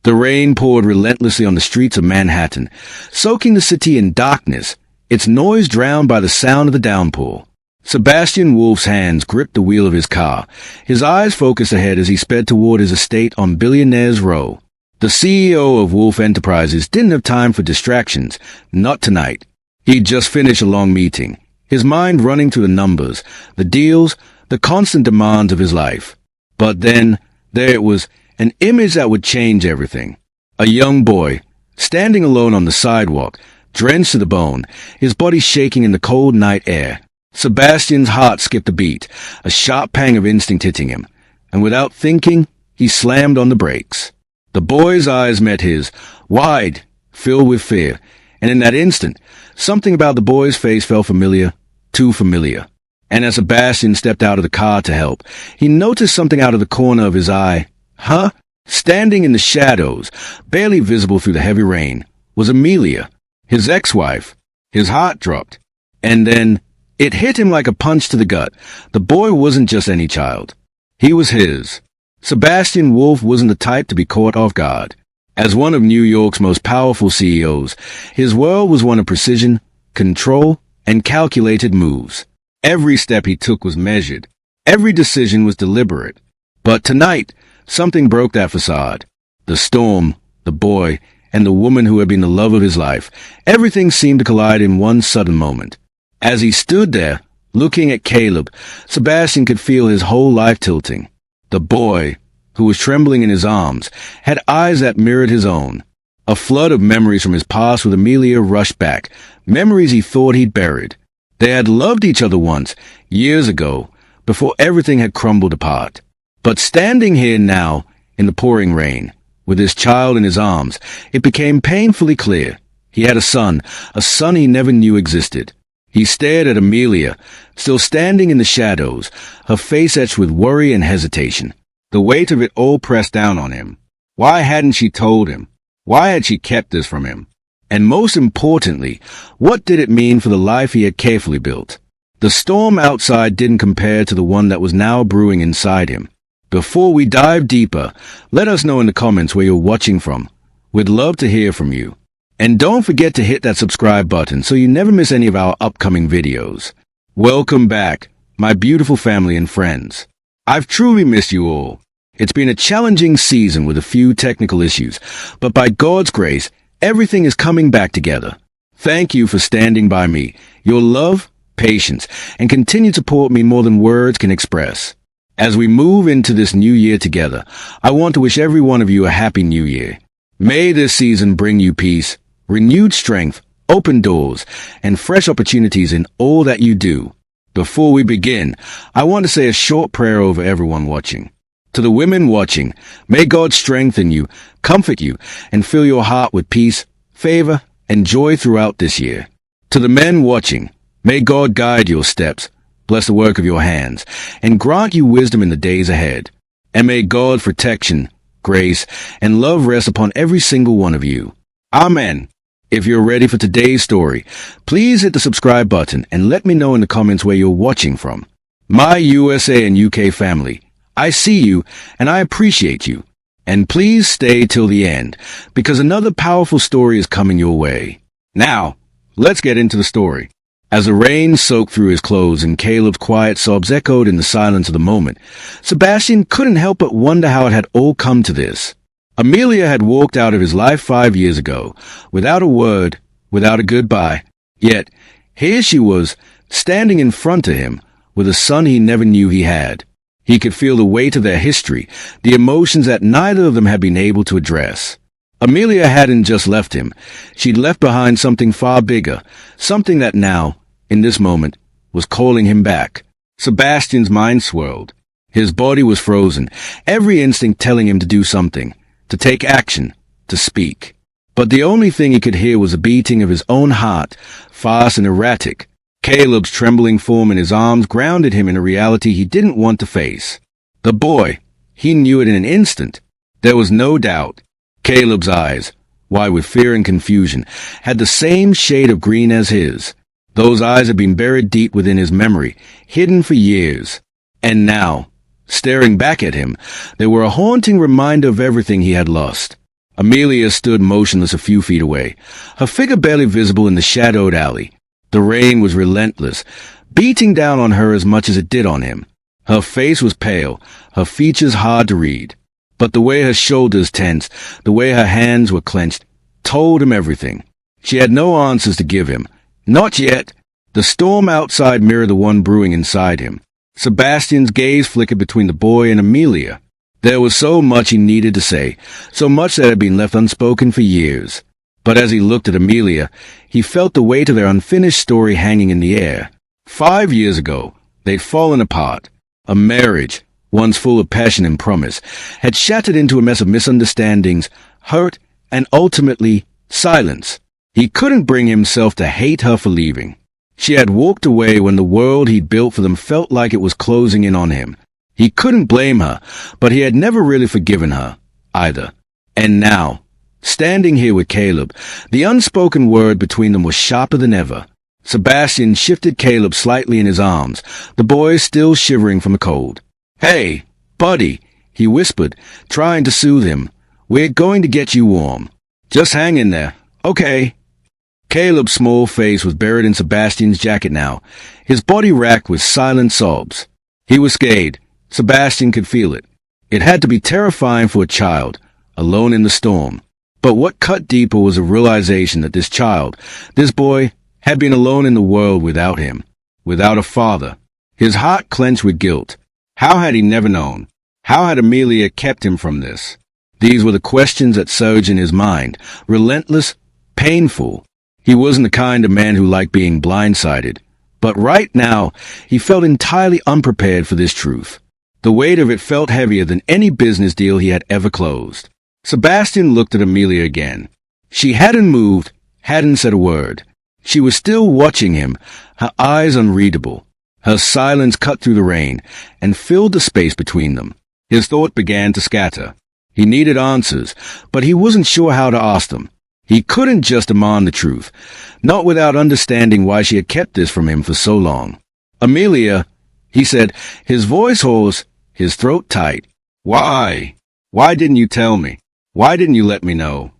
The rain poured relentlessly on the streets of Manhattan, soaking the city in darkness, its noise drowned by the sound of the downpour. Sebastian Wolfe's hands gripped the wheel of his car, his eyes focused ahead as he sped toward his estate on Billionaire's Row. The CEO of Wolfe Enterprises didn't have time for distractions, not tonight. He'd just finished a long meeting, his mind running through the numbers, the deals, the constant demands of his life. But then, there it was, an image that would change everything. A young boy, standing alone on the sidewalk, drenched to the bone, his body shaking in the cold night air. Sebastian's heart skipped a beat, a sharp pang of instinct hitting him, and without thinking, he slammed on the brakes. The boy's eyes met his, wide, filled with fear, and in that instant, something about the boy's face felt familiar, too familiar. And as Sebastian stepped out of the car to help, he noticed something out of the corner of his eye. Huh? Standing in the shadows, barely visible through the heavy rain, was Amelia, his ex-wife. His heart dropped. And then, it hit him like a punch to the gut. The boy wasn't just any child. He was his. Sebastian Wolfe wasn't the type to be caught off guard. As one of New York's most powerful CEOs, his world was one of precision, control, and calculated moves. Every step he took was measured. Every decision was deliberate. But tonight, something broke that facade. The storm, the boy, and the woman who had been the love of his life. Everything seemed to collide in one sudden moment. As he stood there, looking at Caleb, Sebastian could feel his whole life tilting. The boy, who was trembling in his arms, had eyes that mirrored his own. A flood of memories from his past with Amelia rushed back, memories he thought he'd buried. They had loved each other once, years ago, before everything had crumbled apart. But standing here now, in the pouring rain, with his child in his arms, it became painfully clear. He had a son he never knew existed. He stared at Amelia, still standing in the shadows, her face etched with worry and hesitation. The weight of it all pressed down on him. Why hadn't she told him? Why had she kept this from him? And most importantly, what did it mean for the life he had carefully built? The storm outside didn't compare to the one that was now brewing inside him. Before we dive deeper, let us know in the comments where you're watching from. We'd love to hear from you. And don't forget to hit that subscribe button so you never miss any of our upcoming videos. Welcome back, my beautiful family and friends. I've truly missed you all. It's been a challenging season with a few technical issues, but by God's grace, everything is coming back together. Thank you for standing by me, your love, patience, and continued support me more than words can express. As we move into this new year together, I want to wish every one of you a happy new year. May this season bring you peace, renewed strength, open doors, and fresh opportunities in all that you do. Before we begin, I want to say a short prayer over everyone watching. To the women watching, may God strengthen you, comfort you, and fill your heart with peace, favor, and joy throughout this year. To the men watching, may God guide your steps, bless the work of your hands, and grant you wisdom in the days ahead. And may God's protection, grace, and love rest upon every single one of you. Amen. If you're ready for today's story, please hit the subscribe button and let me know in the comments where you're watching from. My USA and UK family, I see you and I appreciate you. And please stay till the end, because another powerful story is coming your way. Now, let's get into the story. As the rain soaked through his clothes and Caleb's quiet sobs echoed in the silence of the moment, Sebastian couldn't help but wonder how it had all come to this. Amelia had walked out of his life 5 years ago, without a word, without a goodbye. Yet, here she was, standing in front of him, with a son he never knew he had. He could feel the weight of their history, the emotions that neither of them had been able to address. Amelia hadn't just left him. She'd left behind something far bigger, something that now, in this moment, was calling him back. Sebastian's mind swirled. His body was frozen, every instinct telling him to do something, to take action, to speak. But the only thing he could hear was the beating of his own heart, fast and erratic. Caleb's trembling form in his arms grounded him in a reality he didn't want to face. The boy, he knew it in an instant. There was no doubt. Caleb's eyes, wide with fear and confusion, had the same shade of green as his. Those eyes had been buried deep within his memory, hidden for years. And now, staring back at him, they were a haunting reminder of everything he had lost. Amelia stood motionless a few feet away, her figure barely visible in the shadowed alley. The rain was relentless, beating down on her as much as it did on him. Her face was pale, her features hard to read. But the way her shoulders tensed, the way her hands were clenched, told him everything. She had no answers to give him. Not yet. The storm outside mirrored the one brewing inside him. Sebastian's gaze flickered between the boy and Amelia. There was so much he needed to say, so much that had been left unspoken for years. But as he looked at Amelia, he felt the weight of their unfinished story hanging in the air. 5 years ago, they'd fallen apart. A marriage, once full of passion and promise, had shattered into a mess of misunderstandings, hurt, and ultimately, silence. He couldn't bring himself to hate her for leaving. She had walked away when the world he'd built for them felt like it was closing in on him. He couldn't blame her, but he had never really forgiven her, either. And now, standing here with Caleb, the unspoken word between them was sharper than ever. Sebastian shifted Caleb slightly in his arms, the boy still shivering from the cold. "Hey, buddy," he whispered, trying to soothe him. "We're going to get you warm. Just hang in there, okay?" Caleb's small face was buried in Sebastian's jacket now, his body racked with silent sobs. He was scared. Sebastian could feel it. It had to be terrifying for a child, alone in the storm. But what cut deeper was a realization that this child, this boy, had been alone in the world without him, without a father. His heart clenched with guilt. How had he never known? How had Amelia kept him from this? These were the questions that surged in his mind, relentless, painful. He wasn't the kind of man who liked being blindsided. But right now, he felt entirely unprepared for this truth. The weight of it felt heavier than any business deal he had ever closed. Sebastian looked at Amelia again. She hadn't moved, hadn't said a word. She was still watching him, her eyes unreadable. Her silence cut through the rain and filled the space between them. His thought began to scatter. He needed answers, but he wasn't sure how to ask them. He couldn't just demand the truth, not without understanding why she had kept this from him for so long. "Amelia," he said, his voice hoarse, his throat tight. "Why? Why didn't you tell me? Why didn't you let me know?"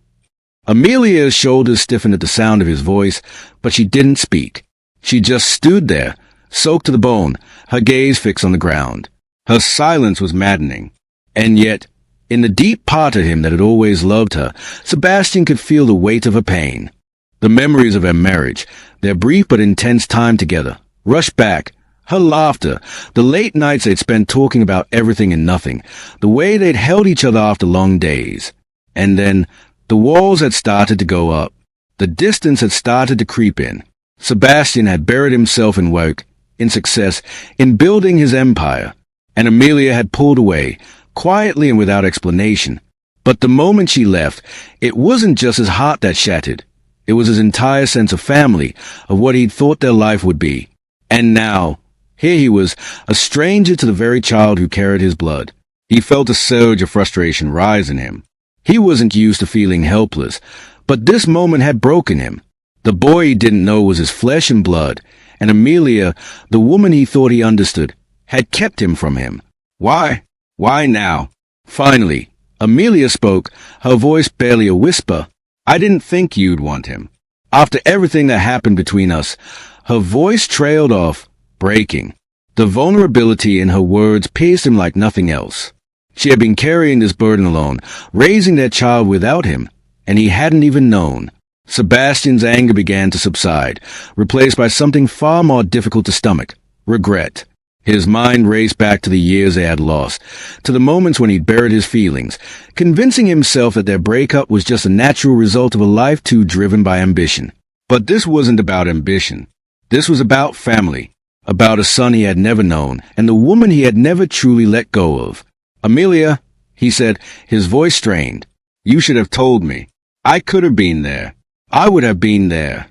Amelia's shoulders stiffened at the sound of his voice, but she didn't speak. She just stood there, soaked to the bone, her gaze fixed on the ground. Her silence was maddening. And yet, in the deep part of him that had always loved her, Sebastian could feel the weight of her pain. The memories of their marriage, their brief but intense time together, rushed back. Her laughter, the late nights they'd spent talking about everything and nothing, the way they'd held each other after long days. And then, the walls had started to go up. The distance had started to creep in. Sebastian had buried himself in work, in success, in building his empire. And Amelia had pulled away, quietly and without explanation. But the moment she left, it wasn't just his heart that shattered. It was his entire sense of family, of what he'd thought their life would be. And now, here he was, a stranger to the very child who carried his blood. He felt a surge of frustration rise in him. He wasn't used to feeling helpless, but this moment had broken him. The boy he didn't know was his flesh and blood, and Amelia, the woman he thought he understood, had kept him from him. Why? Why now? Finally, Amelia spoke, her voice barely a whisper. "I didn't think you'd want him." After everything that happened between us, her voice trailed off, breaking. The vulnerability in her words pierced him like nothing else. She had been carrying this burden alone, raising their child without him, and he hadn't even known. Sebastian's anger began to subside, replaced by something far more difficult to stomach, regret. His mind raced back to the years they had lost, to the moments when he'd buried his feelings, convincing himself that their breakup was just a natural result of a life too driven by ambition. But this wasn't about ambition. This was about family, about a son he had never known, and the woman he had never truly let go of. "Amelia," he said, his voice strained, "you should have told me. I could have been there. I would have been there."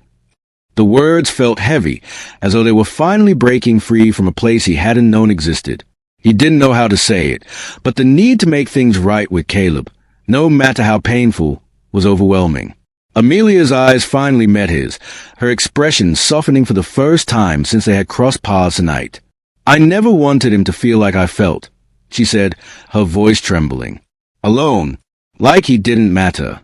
The words felt heavy, as though they were finally breaking free from a place he hadn't known existed. He didn't know how to say it, but the need to make things right with Caleb, no matter how painful, was overwhelming. Amelia's eyes finally met his, her expression softening for the first time since they had crossed paths tonight. "I never wanted him to feel like I felt," she said, her voice trembling. "Alone. Like he didn't matter.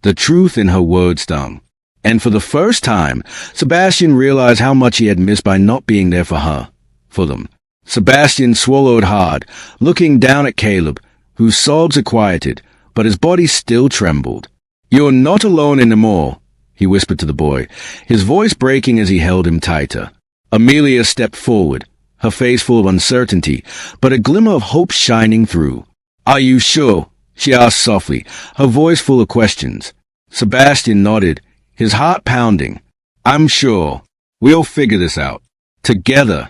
The truth in her words stung. And for the first time, Sebastian realized how much he had missed by not being there for her, for them. Sebastian swallowed hard, looking down at Caleb, whose sobs had quieted, but his body still trembled. "You're not alone anymore," he whispered to the boy, his voice breaking as he held him tighter. Amelia stepped forward, her face full of uncertainty, but a glimmer of hope shining through. "Are you sure?" she asked softly, her voice full of questions. Sebastian nodded, his heart pounding. "I'm sure. We'll figure this out. Together."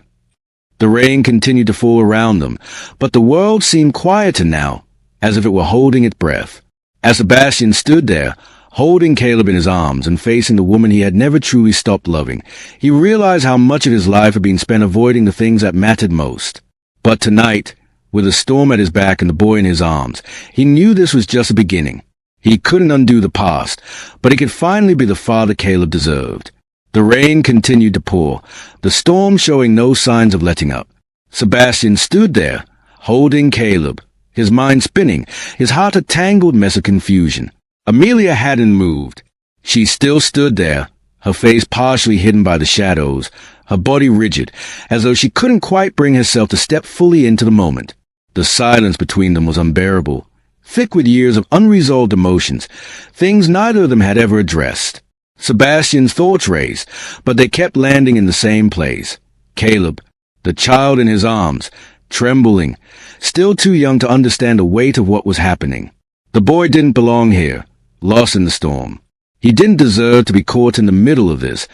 The rain continued to fall around them, but the world seemed quieter now, as if it were holding its breath. As Sebastian stood there, holding Caleb in his arms and facing the woman he had never truly stopped loving, he realized how much of his life had been spent avoiding the things that mattered most. But tonight, with a storm at his back and the boy in his arms, he knew this was just the beginning. He couldn't undo the past, but he could finally be the father Caleb deserved. The rain continued to pour, the storm showing no signs of letting up. Sebastian stood there, holding Caleb, his mind spinning, his heart a tangled mess of confusion. Amelia hadn't moved. She still stood there, her face partially hidden by the shadows, her body rigid, as though she couldn't quite bring herself to step fully into the moment. The silence between them was unbearable, thick with years of unresolved emotions, things neither of them had ever addressed. Sebastian's thoughts raced, but they kept landing in the same place. Caleb, the child in his arms, trembling, still too young to understand the weight of what was happening. The boy didn't belong here, lost in the storm. He didn't deserve to be caught in the middle of this,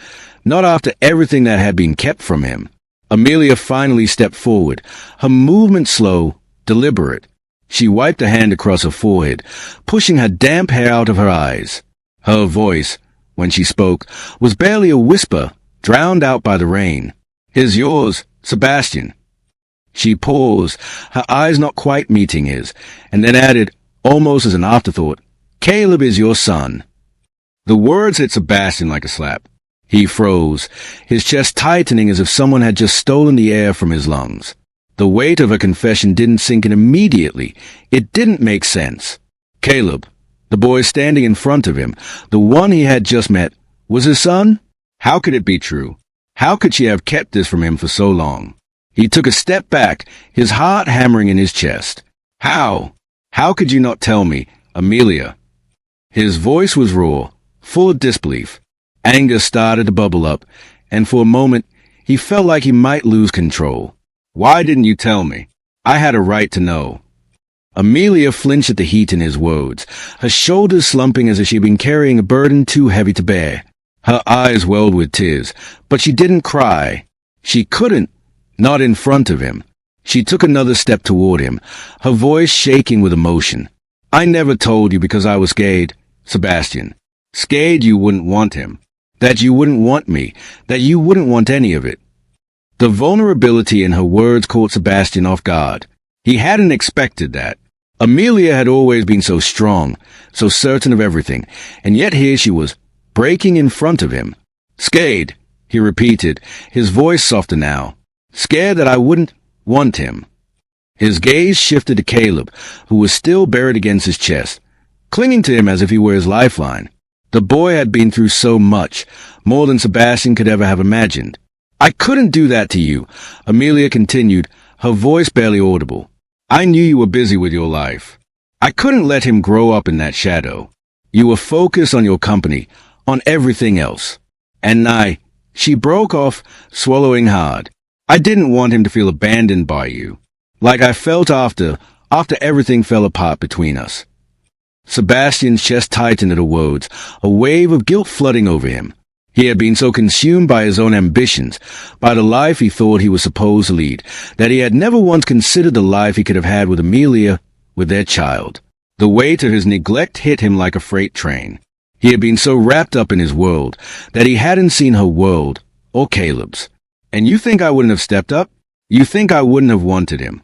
not after everything that had been kept from him. Amelia finally stepped forward, her movement slow, deliberate. She wiped a hand across her forehead, pushing her damp hair out of her eyes. Her voice, when she spoke, was barely a whisper, drowned out by the rain. "Is yours, Sebastian?" She paused, her eyes not quite meeting his, and then added, almost as an afterthought, "Caleb is your son." The words hit Sebastian like a slap. He froze, his chest tightening as if someone had just stolen the air from his lungs. The weight of her confession didn't sink in immediately. It didn't make sense. Caleb, the boy standing in front of him, the one he had just met, was his son? How could it be true? How could she have kept this from him for so long? He took a step back, his heart hammering in his chest. "How? How could you not tell me, Amelia?" His voice was raw, full of disbelief. Anger started to bubble up, and for a moment, he felt like he might lose control. "Why didn't you tell me? I had a right to know." Amelia flinched at the heat in his words, her shoulders slumping as if she'd been carrying a burden too heavy to bear. Her eyes welled with tears, but she didn't cry. She couldn't, not in front of him. She took another step toward him, her voice shaking with emotion. "I never told you because I was scared, Sebastian. Scared you wouldn't want him, that you wouldn't want me, that you wouldn't want any of it." The vulnerability in her words caught Sebastian off guard. He hadn't expected that. Amelia had always been so strong, so certain of everything, and yet here she was, breaking in front of him. "Scared," he repeated, his voice softer now. "Scared that I wouldn't want him." His gaze shifted to Caleb, who was still buried against his chest, clinging to him as if he were his lifeline. The boy had been through so much, more than Sebastian could ever have imagined. "I couldn't do that to you," Amelia continued, her voice barely audible. "I knew you were busy with your life. I couldn't let him grow up in that shadow. You were focused on your company, on everything else. And she broke off, swallowing hard. "I didn't want him to feel abandoned by you, like I felt after everything fell apart between us." Sebastian's chest tightened at her words, a wave of guilt flooding over him. He had been so consumed by his own ambitions, by the life he thought he was supposed to lead, that he had never once considered the life he could have had with Amelia, with their child. The weight of his neglect hit him like a freight train. He had been so wrapped up in his world that he hadn't seen her world, or Caleb's. "And you think I wouldn't have stepped up? You think I wouldn't have wanted him?"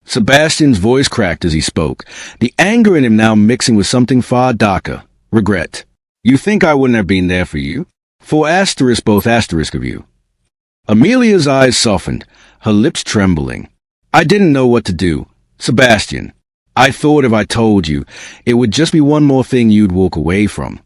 Sebastian's voice cracked as he spoke, the anger in him now mixing with something far darker, regret. "You think I wouldn't have been there for you? For both asterisk of you." Amelia's eyes softened, her lips trembling. "I didn't know what to do, Sebastian. I thought if I told you, it would just be one more thing you'd walk away from."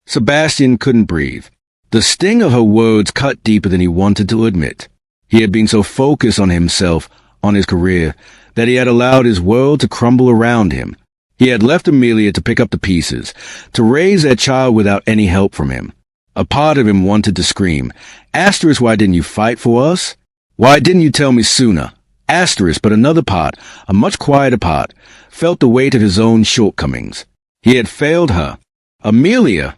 Sebastian couldn't breathe. The sting of her words cut deeper than he wanted to admit. He had been so focused on himself, on his career, that he had allowed his world to crumble around him. He had left Amelia to pick up the pieces, to raise their child without any help from him. A part of him wanted to scream, "Asterisk, why didn't you fight for us? Why didn't you tell me sooner?" Asterisk, but another part, a much quieter part, felt the weight of his own shortcomings. He had failed her. "Amelia,"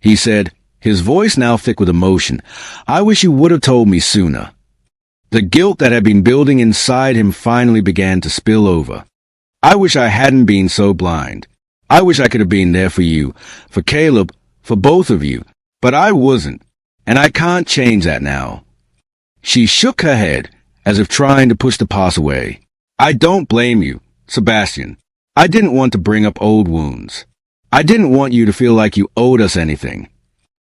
he said, his voice now thick with emotion, "I wish you would have told me sooner." The guilt that had been building inside him finally began to spill over. "I wish I hadn't been so blind. I wish I could have been there for you, for Caleb, for both of you, but I wasn't, and I can't change that now." She shook her head, as if trying to push the past away. "I don't blame you, Sebastian. I didn't want to bring up old wounds. I didn't want you to feel like you owed us anything."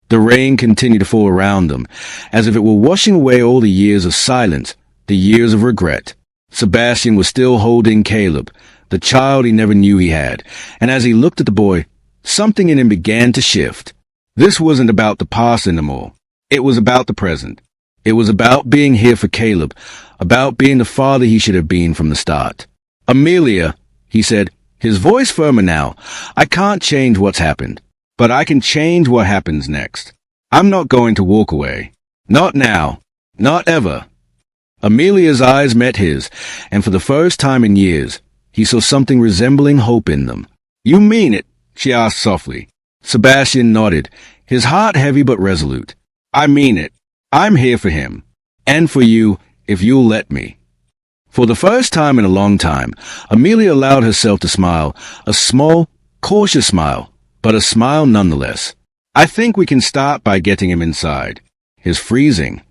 The rain continued to fall around them, as if it were washing away all the years of silence, the years of regret. Sebastian was still holding Caleb, the child he never knew he had, and as he looked at the boy, something in him began to shift. This wasn't about the past anymore. It was about the present. It was about being here for Caleb, about being the father he should have been from the start. "Amelia," he said, his voice firmer now, "I can't change what's happened, but I can change what happens next. I'm not going to walk away. Not now. Not ever." Amelia's eyes met his, and for the first time in years, he saw something resembling hope in them. "You mean it?" she asked softly. Sebastian nodded, his heart heavy but resolute. "I mean it. I'm here for him. And for you, if you'll let me." For the first time in a long time, Amelia allowed herself to smile, a small, cautious smile, but a smile nonetheless. "I think we can start by getting him inside. He's freezing."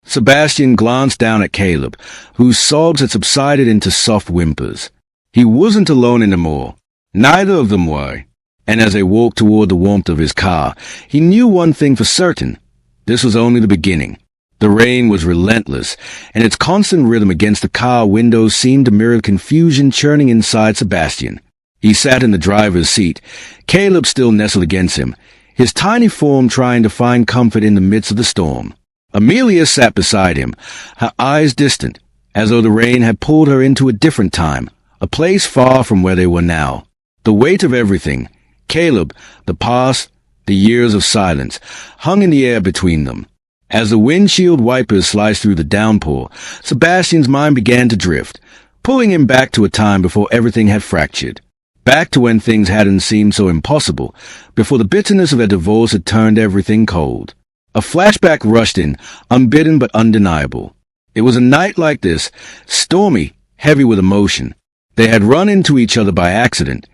Sebastian glanced down at Caleb, whose sobs had subsided into soft whimpers. He wasn't alone anymore. Neither of them were. And as they walked toward the warmth of his car, he knew one thing for certain. This was only the beginning. The rain was relentless, and its constant rhythm against the car windows seemed to mirror the confusion churning inside Sebastian. He sat in the driver's seat, Caleb still nestled against him, his tiny form trying to find comfort in the midst of the storm. Amelia sat beside him, her eyes distant, as though the rain had pulled her into a different time, a place far from where they were now. The weight of everything, Caleb, the past, the years of silence, hung in the air between them. As the windshield wipers sliced through the downpour, Sebastian's mind began to drift, pulling him back to a time before everything had fractured. Back to when things hadn't seemed so impossible, before the bitterness of their divorce had turned everything cold. A flashback rushed in, unbidden but undeniable. It was a night like this, stormy, heavy with emotion. They had run into each other by accident,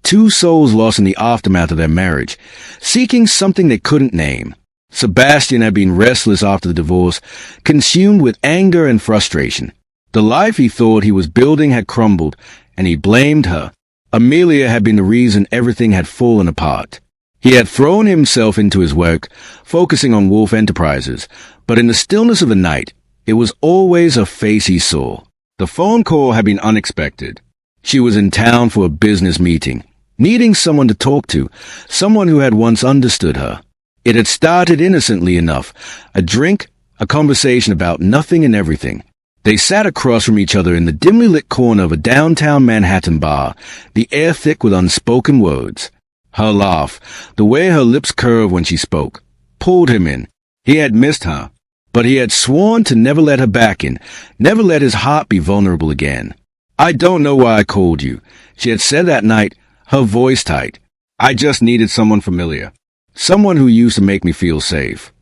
two souls lost in the aftermath of their marriage, seeking something they couldn't name. Sebastian had been restless after the divorce, consumed with anger and frustration. The life he thought he was building had crumbled, and he blamed her. Amelia had been the reason everything had fallen apart. He had thrown himself into his work, focusing on Wolfe Enterprises, but in the stillness of the night, it was always her face he saw. The phone call had been unexpected. She was in town for a business meeting, needing someone to talk to, someone who had once understood her. It had started innocently enough, a drink, a conversation about nothing and everything. They sat across from each other in the dimly lit corner of a downtown Manhattan bar, the air thick with unspoken words. Her laugh, the way her lips curved when she spoke, pulled him in. He had missed her, but he had sworn to never let her back in, never let his heart be vulnerable again. "I don't know why I called you," she had said that night, her voice tight. "I just needed someone familiar, someone who used to make me feel safe."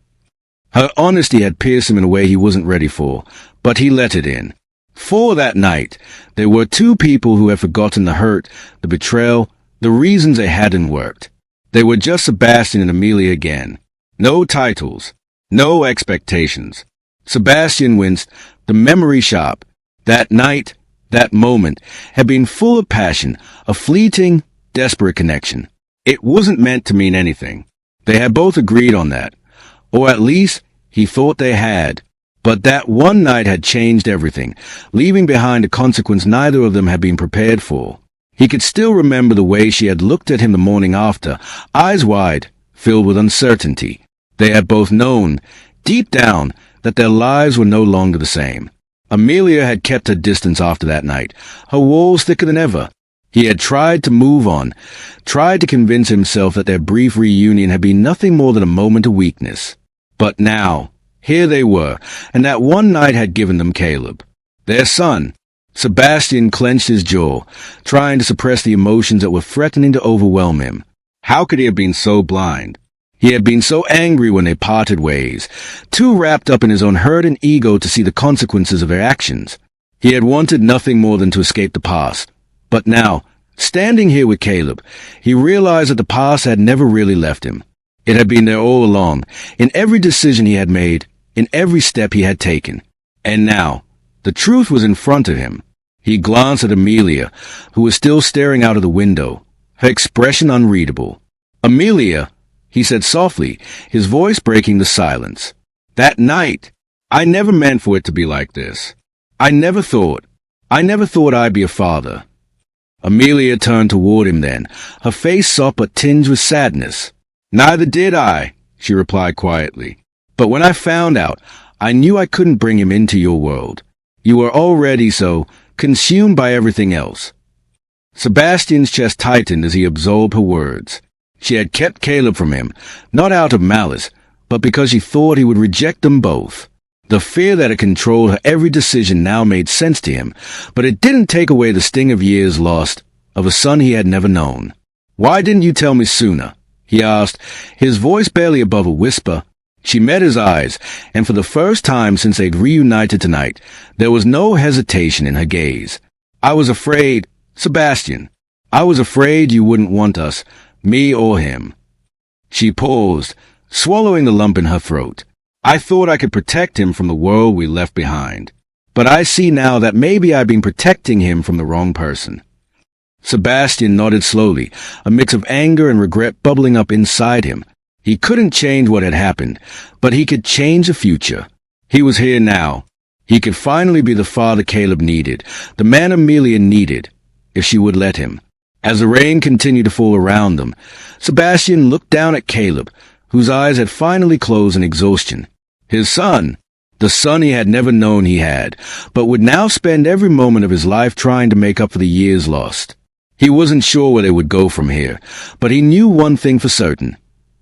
Her honesty had pierced him in a way he wasn't ready for, but he let it in. For that night, there were two people who had forgotten the hurt, the betrayal, the reasons it hadn't worked. They were just Sebastian and Amelia again. No titles, no expectations. Sebastian winced, the memory sharp. That night, that moment, had been full of passion, a fleeting, desperate connection. It wasn't meant to mean anything. They had both agreed on that. Or at least, he thought they had. But that one night had changed everything, leaving behind a consequence neither of them had been prepared for. He could still remember the way she had looked at him the morning after, eyes wide, filled with uncertainty. They had both known, deep down, that their lives were no longer the same. Amelia had kept her distance after that night, her walls thicker than ever. He had tried to move on, tried to convince himself that their brief reunion had been nothing more than a moment of weakness. But now, here they were, and that one night had given them Caleb, their son. Sebastian clenched his jaw, trying to suppress the emotions that were threatening to overwhelm him. How could he have been so blind? He had been so angry when they parted ways, too wrapped up in his own hurt and ego to see the consequences of their actions. He had wanted nothing more than to escape the past. But now, standing here with Caleb, he realized that the past had never really left him. It had been there all along, in every decision he had made, in every step he had taken. And now, the truth was in front of him. He glanced at Amelia, who was still staring out of the window, her expression unreadable. "Amelia," he said softly, his voice breaking the silence. "That night, I never meant for it to be like this. I never thought I'd be a father." Amelia turned toward him then, her face soft but tinged with sadness. "Neither did I," she replied quietly. "But when I found out, I knew I couldn't bring him into your world. You were already so consumed by everything else." Sebastian's chest tightened as he absorbed her words. She had kept Caleb from him, not out of malice, but because she thought he would reject them both. The fear that had controlled her every decision now made sense to him, but it didn't take away the sting of years lost, of a son he had never known. "Why didn't you tell me sooner?" he asked, his voice barely above a whisper. She met his eyes, and for the first time since they'd reunited tonight, there was no hesitation in her gaze. "I was afraid, Sebastian. I was afraid you wouldn't want us, me or him." She paused, swallowing the lump in her throat. "I thought I could protect him from the world we left behind. But I see now that maybe I've been protecting him from the wrong person." Sebastian nodded slowly, a mix of anger and regret bubbling up inside him. He couldn't change what had happened, but he could change the future. He was here now. He could finally be the father Caleb needed, the man Amelia needed, if she would let him. As the rain continued to fall around them, Sebastian looked down at Caleb, whose eyes had finally closed in exhaustion. His son, the son he had never known he had, but would now spend every moment of his life trying to make up for the years lost. He wasn't sure where they would go from here, but he knew one thing for certain.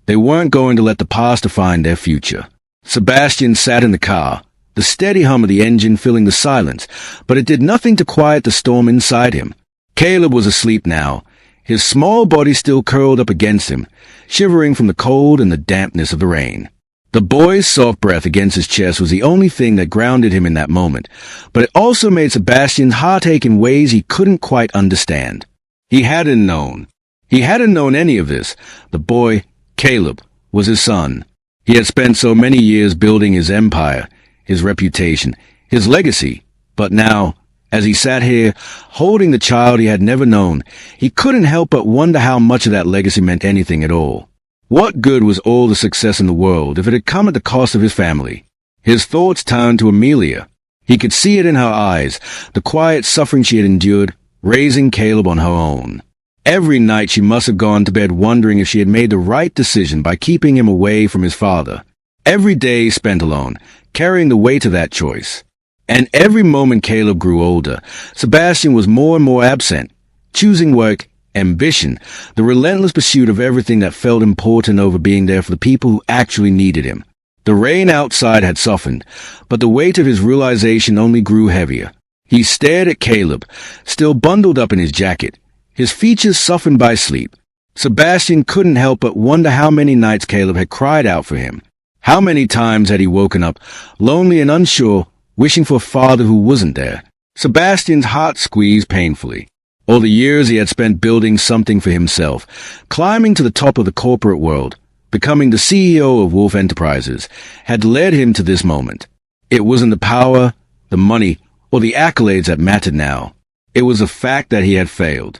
They weren't going to let the past define their future. Sebastian sat in the car, the steady hum of the engine filling the silence, but it did nothing to quiet the storm inside him. Caleb was asleep now, his small body still curled up against him, shivering from the cold and the dampness of the rain. The boy's soft breath against his chest was the only thing that grounded him in that moment, but it also made Sebastian's heart ache in ways he couldn't quite understand. He hadn't known. He hadn't known any of this. The boy, Caleb, was his son. He had spent so many years building his empire, his reputation, his legacy, but now, as he sat here, holding the child he had never known, he couldn't help but wonder how much of that legacy meant anything at all. What good was all the success in the world if it had come at the cost of his family? His thoughts turned to Amelia. He could see it in her eyes, the quiet suffering she had endured, raising Caleb on her own. Every night she must have gone to bed wondering if she had made the right decision by keeping him away from his father. Every day spent alone, carrying the weight of that choice. And every moment Caleb grew older, Sebastian was more and more absent, choosing work, ambition, the relentless pursuit of everything that felt important over being there for the people who actually needed him. The rain outside had softened, but the weight of his realization only grew heavier. He stared at Caleb, still bundled up in his jacket, his features softened by sleep. Sebastian couldn't help but wonder how many nights Caleb had cried out for him. How many times had he woken up, lonely and unsure, wishing for a father who wasn't there? Sebastian's heart squeezed painfully. All the years he had spent building something for himself, climbing to the top of the corporate world, becoming the CEO of Wolfe Enterprises, had led him to this moment. It wasn't the power, the money, or the accolades that mattered now. It was the fact that he had failed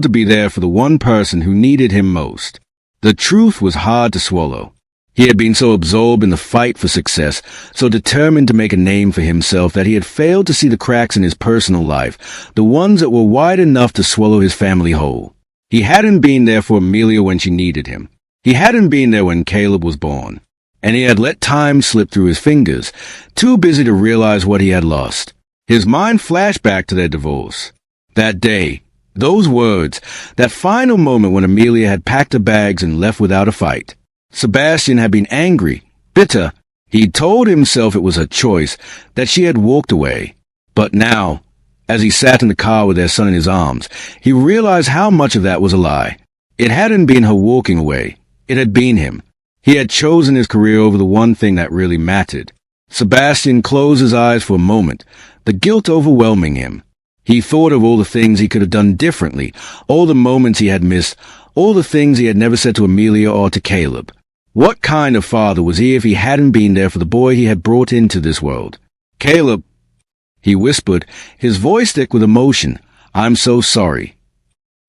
to be there for the one person who needed him most. The truth was hard to swallow. He had been so absorbed in the fight for success, so determined to make a name for himself that he had failed to see the cracks in his personal life, the ones that were wide enough to swallow his family whole. He hadn't been there for Amelia when she needed him. He hadn't been there when Caleb was born. And he had let time slip through his fingers, too busy to realize what he had lost. His mind flashed back to their divorce. That day, those words, that final moment when Amelia had packed her bags and left without a fight. Sebastian had been angry, bitter. He'd told himself it was her choice, that she had walked away. But now, as he sat in the car with their son in his arms, he realized how much of that was a lie. It hadn't been her walking away. It had been him. He had chosen his career over the one thing that really mattered. Sebastian closed his eyes for a moment, the guilt overwhelming him. He thought of all the things he could have done differently, all the moments he had missed, all the things he had never said to Amelia or to Caleb. What kind of father was he if he hadn't been there for the boy he had brought into this world? Caleb, he whispered, his voice thick with emotion, I'm so sorry.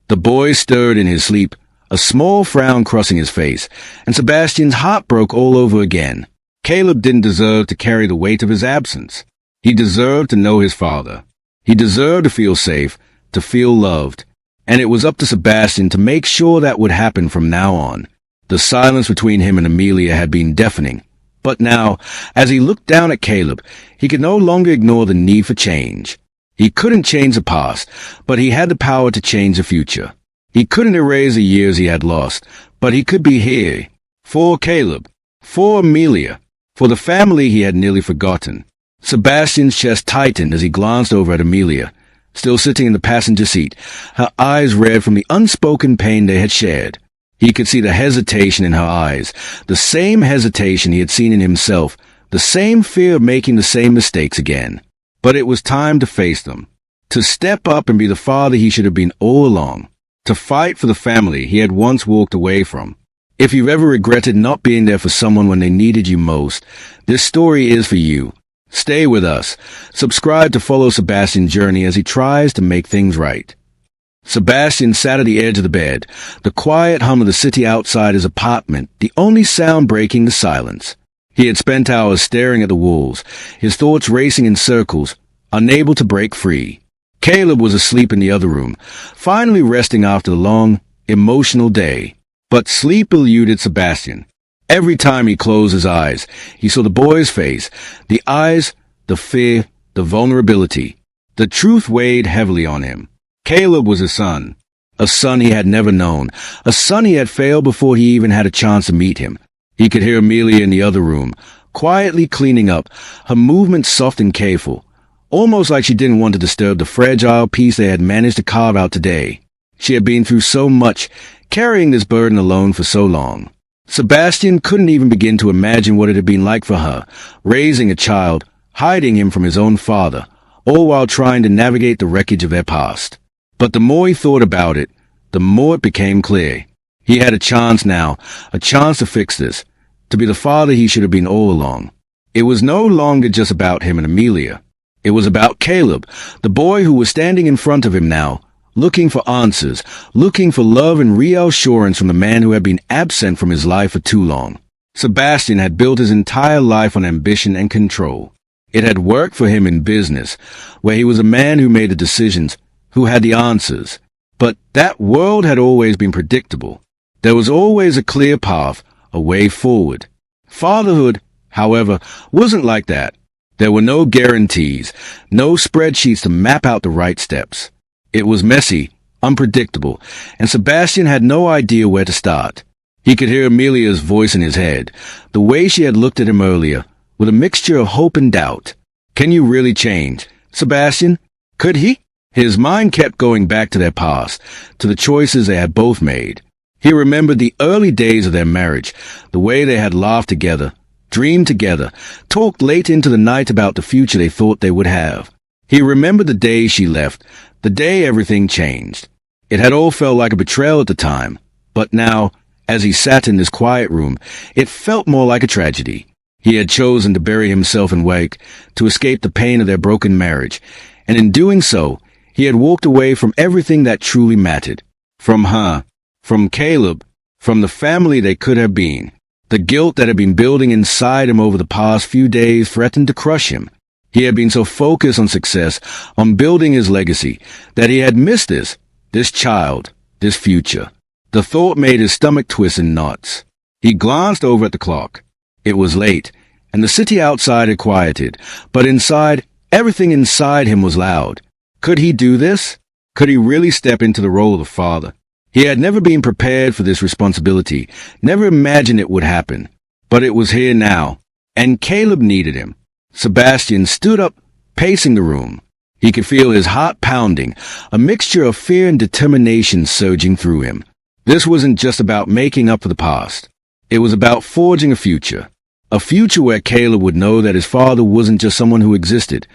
The boy stirred in his sleep, a small frown crossing his face, and Sebastian's heart broke all over again. Caleb didn't deserve to carry the weight of his absence. He deserved to know his father. He deserved to feel safe, to feel loved. And it was up to Sebastian to make sure that would happen from now on. The silence between him and Amelia had been deafening. But now, as he looked down at Caleb, he could no longer ignore the need for change. He couldn't change the past, but he had the power to change the future. He couldn't erase the years he had lost, but he could be here. For Caleb, for Amelia, for the family he had nearly forgotten. Sebastian's chest tightened as he glanced over at Amelia, still sitting in the passenger seat, her eyes red from the unspoken pain they had shared. He could see the hesitation in her eyes, the same hesitation he had seen in himself, the same fear of making the same mistakes again. But it was time to face them, to step up and be the father he should have been all along, to fight for the family he had once walked away from. If you've ever regretted not being there for someone when they needed you most, this story is for you. Stay with us. Subscribe to follow Sebastian's journey as he tries to make things right. Sebastian sat at the edge of the bed, the quiet hum of the city outside his apartment, the only sound breaking the silence. He had spent hours staring at the walls, his thoughts racing in circles, unable to break free. Caleb was asleep in the other room, finally resting after the long, emotional day. But sleep eluded Sebastian. Every time he closed his eyes, he saw the boy's face, the eyes, the fear, the vulnerability. The truth weighed heavily on him. Caleb was his son, a son he had never known, a son he had failed before he even had a chance to meet him. He could hear Amelia in the other room, quietly cleaning up, her movements soft and careful, almost like she didn't want to disturb the fragile piece they had managed to carve out today. She had been through so much, carrying this burden alone for so long. Sebastian couldn't even begin to imagine what it had been like for her, raising a child, hiding him from his own father, all while trying to navigate the wreckage of their past. But the more he thought about it, the more it became clear. He had a chance now, a chance to fix this, to be the father he should have been all along. It was no longer just about him and Amelia. It was about Caleb, the boy who was standing in front of him now, looking for answers, looking for love and reassurance from the man who had been absent from his life for too long. Sebastian had built his entire life on ambition and control. It had worked for him in business, where he was a man who made the decisions, who had the answers. But that world had always been predictable. There was always a clear path, a way forward. Fatherhood, however, wasn't like that. There were no guarantees, no spreadsheets to map out the right steps. It was messy, unpredictable, and Sebastian had no idea where to start. He could hear Amelia's voice in his head, the way she had looked at him earlier, with a mixture of hope and doubt. Can you really change? Sebastian? Could he? His mind kept going back to their past, to the choices they had both made. He remembered the early days of their marriage, the way they had laughed together, dreamed together, talked late into the night about the future they thought they would have. He remembered the day she left, the day everything changed. It had all felt like a betrayal at the time, but now, as he sat in this quiet room, it felt more like a tragedy. He had chosen to bury himself in wake, to escape the pain of their broken marriage, and in doing so, he had walked away from everything that truly mattered. From her, from Caleb, from the family they could have been. The guilt that had been building inside him over the past few days threatened to crush him. He had been so focused on success, on building his legacy, that he had missed this child, this future. The thought made his stomach twist in knots. He glanced over at the clock. It was late, and the city outside had quieted, but inside, everything inside him was loud. Could he do this? Could he really step into the role of a father? He had never been prepared for this responsibility, never imagined it would happen. But it was here now, and Caleb needed him. Sebastian stood up, pacing the room. He could feel his heart pounding, a mixture of fear and determination surging through him. This wasn't just about making up for the past. It was about forging a future where Caleb would know that his father wasn't just someone who existed,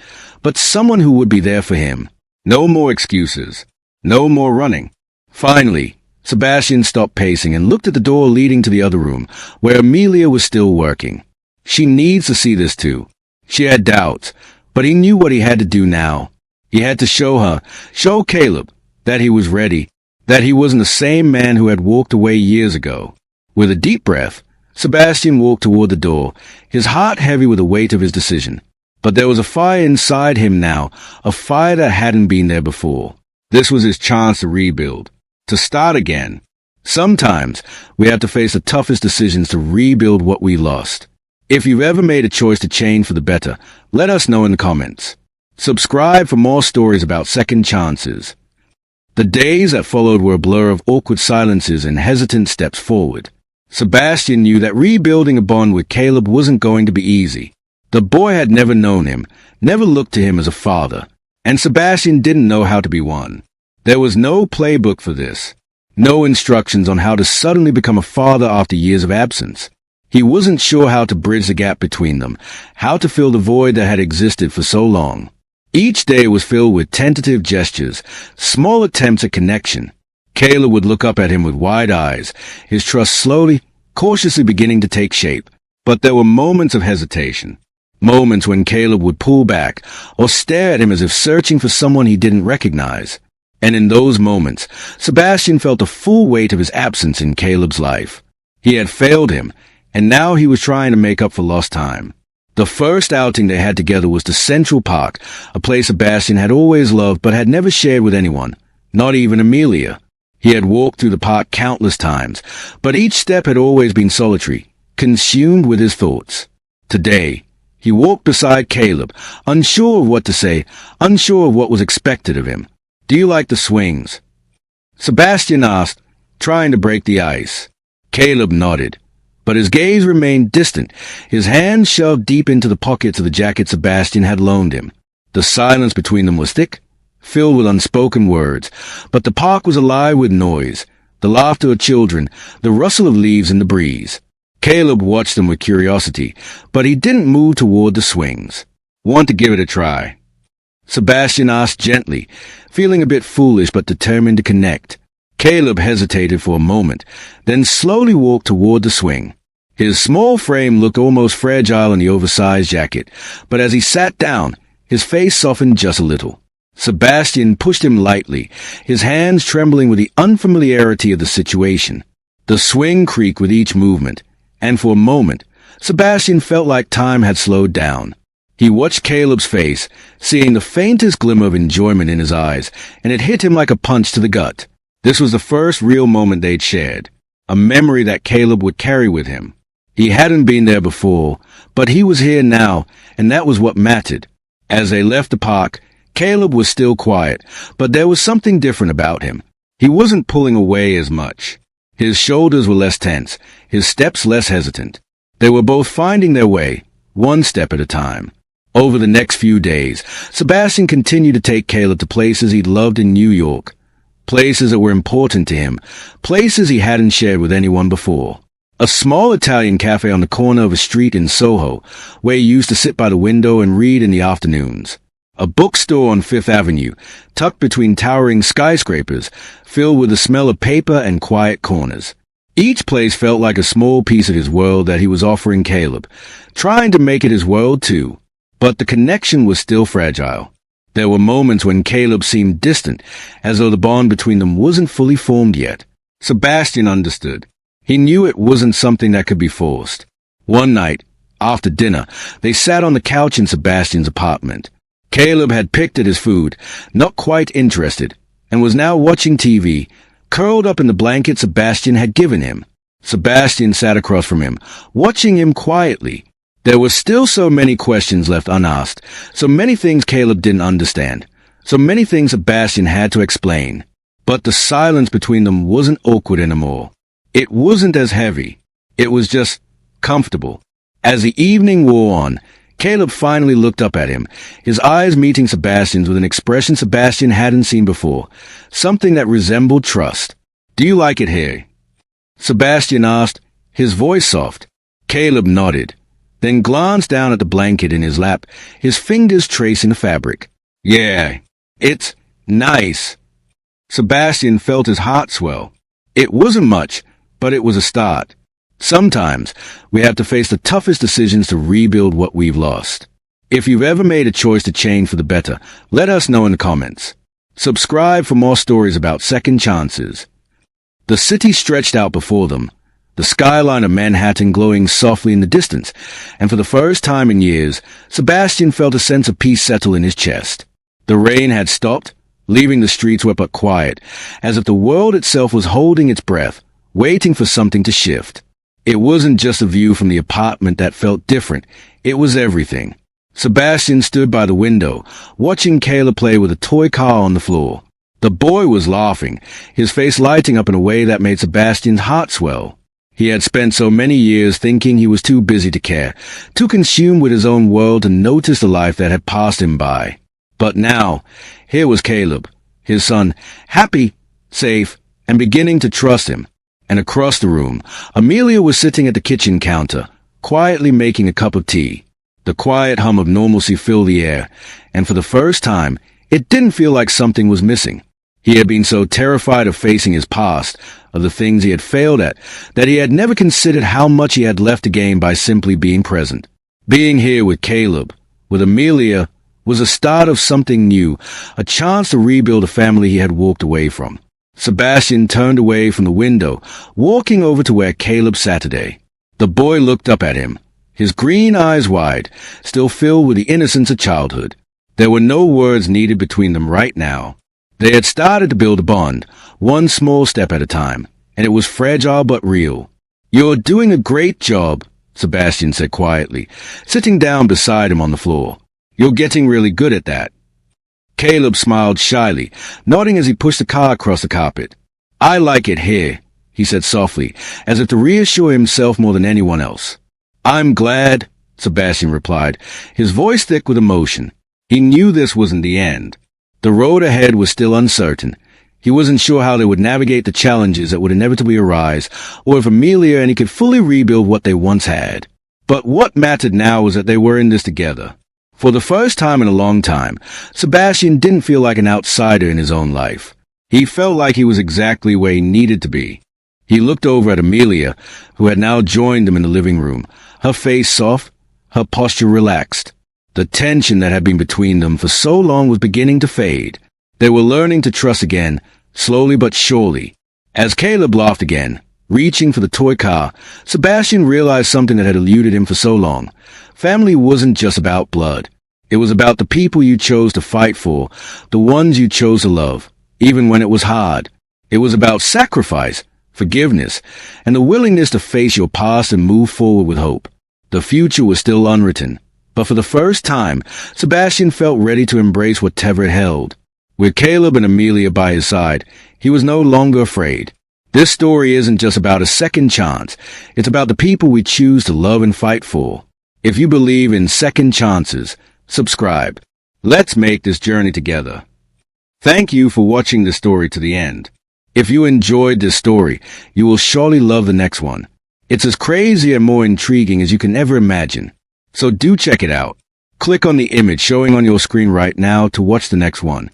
but someone who would be there for him. No more excuses. No more running. Finally, Sebastian stopped pacing and looked at the door leading to the other room, where Amelia was still working. She needs to see this too. She had doubts, but he knew what he had to do now. He had to show Caleb, that he was ready, that he wasn't the same man who had walked away years ago. With a deep breath, Sebastian walked toward the door, his heart heavy with the weight of his decision. But there was a fire inside him now, a fire that hadn't been there before. This was his chance to rebuild, to start again. Sometimes we have to face the toughest decisions to rebuild what we lost. If you've ever made a choice to change for the better, let us know in the comments. Subscribe for more stories about second chances. The days that followed were a blur of awkward silences and hesitant steps forward. Sebastian knew that rebuilding a bond with Caleb wasn't going to be easy. The boy had never known him, never looked to him as a father, and Sebastian didn't know how to be one. There was no playbook for this, no instructions on how to suddenly become a father after years of absence. He wasn't sure how to bridge the gap between them, how to fill the void that had existed for so long. Each day was filled with tentative gestures, small attempts at connection. Caleb would look up at him with wide eyes, his trust slowly, cautiously beginning to take shape. But there were moments of hesitation. Moments when Caleb would pull back, or stare at him as if searching for someone he didn't recognize. And in those moments, Sebastian felt the full weight of his absence in Caleb's life. He had failed him, and now he was trying to make up for lost time. The first outing they had together was to Central Park, a place Sebastian had always loved but had never shared with anyone, not even Amelia. He had walked through the park countless times, but each step had always been solitary, consumed with his thoughts. Today, he walked beside Caleb, unsure of what to say, unsure of what was expected of him. "Do you like the swings?" Sebastian asked, trying to break the ice. Caleb nodded, but his gaze remained distant, his hands shoved deep into the pockets of the jacket Sebastian had loaned him. The silence between them was thick, filled with unspoken words, but the park was alive with noise, the laughter of children, the rustle of leaves in the breeze. Caleb watched them with curiosity, but he didn't move toward the swings. "Want to give it a try?" Sebastian asked gently, feeling a bit foolish but determined to connect. Caleb hesitated for a moment, then slowly walked toward the swing. His small frame looked almost fragile in the oversized jacket, but as he sat down, his face softened just a little. Sebastian pushed him lightly, his hands trembling with the unfamiliarity of the situation. The swing creaked with each movement, and for a moment, Sebastian felt like time had slowed down. He watched Caleb's face, seeing the faintest glimmer of enjoyment in his eyes, and it hit him like a punch to the gut. This was the first real moment they'd shared, a memory that Caleb would carry with him. He hadn't been there before, but he was here now, and that was what mattered. As they left the park, Caleb was still quiet, but there was something different about him. He wasn't pulling away as much. His shoulders were less tense, his steps less hesitant. They were both finding their way, one step at a time. Over the next few days, Sebastian continued to take Caleb to places he'd loved in New York, places that were important to him, places he hadn't shared with anyone before. A small Italian cafe on the corner of a street in Soho, where he used to sit by the window and read in the afternoons. A bookstore on Fifth Avenue, tucked between towering skyscrapers, filled with the smell of paper and quiet corners. Each place felt like a small piece of his world that he was offering Caleb, trying to make it his world too. But the connection was still fragile. There were moments when Caleb seemed distant, as though the bond between them wasn't fully formed yet. Sebastian understood. He knew it wasn't something that could be forced. One night, after dinner, they sat on the couch in Sebastian's apartment. Caleb had picked at his food, not quite interested, and was now watching TV, curled up in the blanket Sebastian had given him. Sebastian sat across from him, watching him quietly. There were still so many questions left unasked, so many things Caleb didn't understand, so many things Sebastian had to explain. But the silence between them wasn't awkward anymore. It wasn't as heavy. It was just comfortable. As the evening wore on, Caleb finally looked up at him, his eyes meeting Sebastian's with an expression Sebastian hadn't seen before, something that resembled trust. "Do you like it here?" Sebastian asked, his voice soft. Caleb nodded, then glanced down at the blanket in his lap, his fingers tracing the fabric. "Yeah, it's nice." Sebastian felt his heart swell. It wasn't much, but it was a start. Sometimes, we have to face the toughest decisions to rebuild what we've lost. If you've ever made a choice to change for the better, let us know in the comments. Subscribe for more stories about second chances. The city stretched out before them, the skyline of Manhattan glowing softly in the distance, and for the first time in years, Sebastian felt a sense of peace settle in his chest. The rain had stopped, leaving the streets wet but quiet, as if the world itself was holding its breath, waiting for something to shift. It wasn't just a view from the apartment that felt different, it was everything. Sebastian stood by the window, watching Caleb play with a toy car on the floor. The boy was laughing, his face lighting up in a way that made Sebastian's heart swell. He had spent so many years thinking he was too busy to care, too consumed with his own world to notice the life that had passed him by. But now, here was Caleb, his son, happy, safe, and beginning to trust him. And across the room, Amelia was sitting at the kitchen counter, quietly making a cup of tea. The quiet hum of normalcy filled the air, and for the first time, it didn't feel like something was missing. He had been so terrified of facing his past, of the things he had failed at, that he had never considered how much he had left to gain by simply being present. Being here with Caleb, with Amelia, was a start of something new, a chance to rebuild a family he had walked away from. Sebastian turned away from the window, walking over to where Caleb sat today. The boy looked up at him, his green eyes wide, still filled with the innocence of childhood. There were no words needed between them right now. They had started to build a bond, one small step at a time, and it was fragile but real. "You're doing a great job," Sebastian said quietly, sitting down beside him on the floor. "You're getting really good at that." Caleb smiled shyly, nodding as he pushed the car across the carpet. "I like it here," he said softly, as if to reassure himself more than anyone else. "I'm glad," Sebastian replied, his voice thick with emotion. He knew this wasn't the end. The road ahead was still uncertain. He wasn't sure how they would navigate the challenges that would inevitably arise, or if Amelia and he could fully rebuild what they once had. But what mattered now was that they were in this together. For the first time in a long time, Sebastian didn't feel like an outsider in his own life. He felt like he was exactly where he needed to be. He looked over at Amelia, who had now joined him in the living room, her face soft, her posture relaxed. The tension that had been between them for so long was beginning to fade. They were learning to trust again, slowly but surely. As Caleb laughed again, reaching for the toy car, Sebastian realized something that had eluded him for so long. Family wasn't just about blood. It was about the people you chose to fight for, the ones you chose to love, even when it was hard. It was about sacrifice, forgiveness, and the willingness to face your past and move forward with hope. The future was still unwritten, but for the first time, Sebastian felt ready to embrace whatever it held. With Caleb and Amelia by his side, he was no longer afraid. This story isn't just about a second chance. It's about the people we choose to love and fight for. If you believe in second chances, subscribe. Let's make this journey together. Thank you for watching this story to the end. If you enjoyed this story, you will surely love the next one. It's as crazy and more intriguing as you can ever imagine. So do check it out. Click on the image showing on your screen right now to watch the next one.